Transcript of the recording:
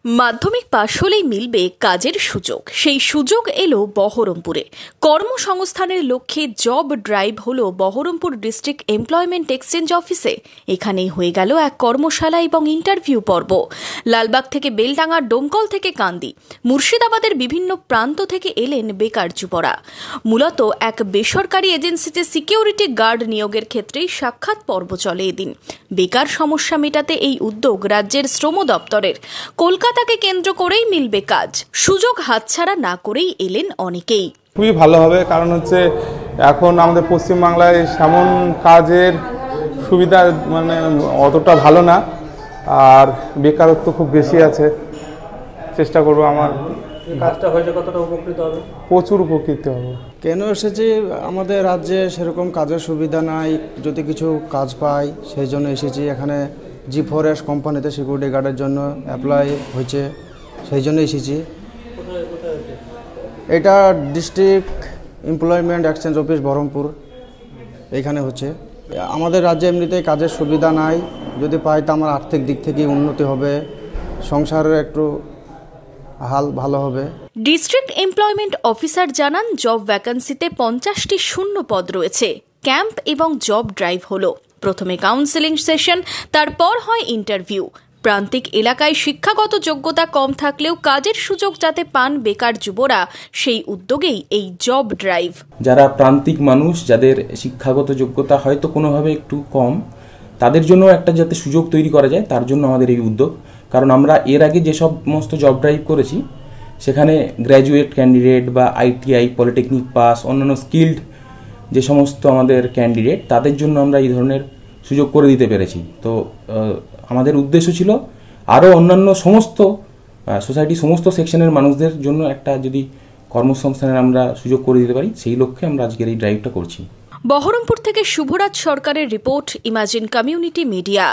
মাধ্যমিক পাশ হলেই মিলবে কাজের সুযোগ। সেই সুযোগ এলো বহরমপুরে। কর্মসংস্থানের লক্ষ্যে জব ড্রাইভ হলো বহরমপুর ডিস্ট্রিক্ট এমপ্লয়মেন্ট এক্সচেঞ্জ অফিসে। এখানেই হয়ে গেল এক কর্মশালা এবং ইন্টারভিউ পর্ব। লালবাগ থেকে বেলডাঙ্গা, ডোমকল থেকে কান্দি, মুর্শিদাবাদের বিভিন্ন প্রান্ত থেকে এলেন বেকার যুবরা। মূলত এক বেসরকারি এজেন্সিতে সিকিউরিটি গার্ড নিয়োগের ক্ষেত্রেই সাক্ষাৎ পর্ব চলে এদিন। বেকার সমস্যা মেটাতে এই উদ্যোগ রাজ্যের শ্রম দপ্তরের। কলকাতাকে কেন্দ্র করেই মিলবে কাজ, সুযোগ হাতছাড়া না করেই এলেন অনেকেই। খুবই ভালো হবে, কারণ হচ্ছে এখন আমাদের পশ্চিমবাংলায় সেমন কাজের সুবিধা অতটা ভালো না, আর বেকারত্ব খুব বেশি আছে। চেষ্টা করবো আমার কাজটা হয়েছে কতটা উপকৃত হবে, প্রচুর উপকৃত হবে। কেন এসেছি, আমাদের রাজ্যে সেরকম কাজের সুবিধা নাই, যদি কিছু কাজ পাই সেই জন্য এসেছি। এখানে G4S কোম্পানিতে সিকিউরিটি গার্ডের জন্য অ্যাপ্লাই হয়েছে, সেই জন্য এসেছি। এটা district employment exchange office Baharampur, এইখানে হচ্ছে। আমাদের রাজ্যে এমনিতেই কাজের সুবিধা নাই, যদি পাই তো আমার আর্থিক দিক থেকে উন্নতি হবে, সংসারের একটু হাল ভালো হবে। ডিস্ট্রিক্ট এমপ্লয়মেন্ট অফিসার জানান, জব ভ্যাকান্সিতে 50টি শূন্য পদ রয়েছে। ক্যাম্প এবং জব ড্রাইভ হলো প্রথমে কাউন্সেলিং সেশন, তারপর হয় ইন্টারভিউ। প্রান্তিক এলাকায় শিক্ষাগত যোগ্যতা কম থাকলেও কাজের সুযোগ যাতে পান বেকার যুবরা, সেই উদ্যোগেই এই জব ড্রাইভ। যারা প্রান্তিক মানুষ, যাদের শিক্ষাগত যোগ্যতা হয়তো কোনোভাবে একটু কম, তাদের জন্য একটা যাতে সুযোগ তৈরি করা যায়, তার জন্য আমাদের এই উদ্যোগ। কারণ আমরা এর আগে যে সমস্ত জব ড্রাইভ করেছি, সেখানে গ্র্যাজুয়েট ক্যান্ডিডেট বা ITI, পলিটেকনিক পাস, অন্যান্য স্কিল্ড যে সমস্ত আমাদের ক্যান্ডিডেট, তাদের জন্য আমরা এই ধরনের সুযোগ করে দিতে পেরেছি। তো আমাদের উদ্দেশ্য ছিল আরও অন্যান্য সমস্ত সোসাইটি, সমস্ত সেকশনের মানুষদের জন্য একটা যদি কর্মসংস্থানের আমরা সুযোগ করে দিতে পারি, সেই লক্ষ্যে আমরা আজকের এই ড্রাইভটা করছি। বহরমপুর থেকে শুভরাজ সরকারের রিপোর্ট, ইমাজিন কমিউনিটি মিডিয়া।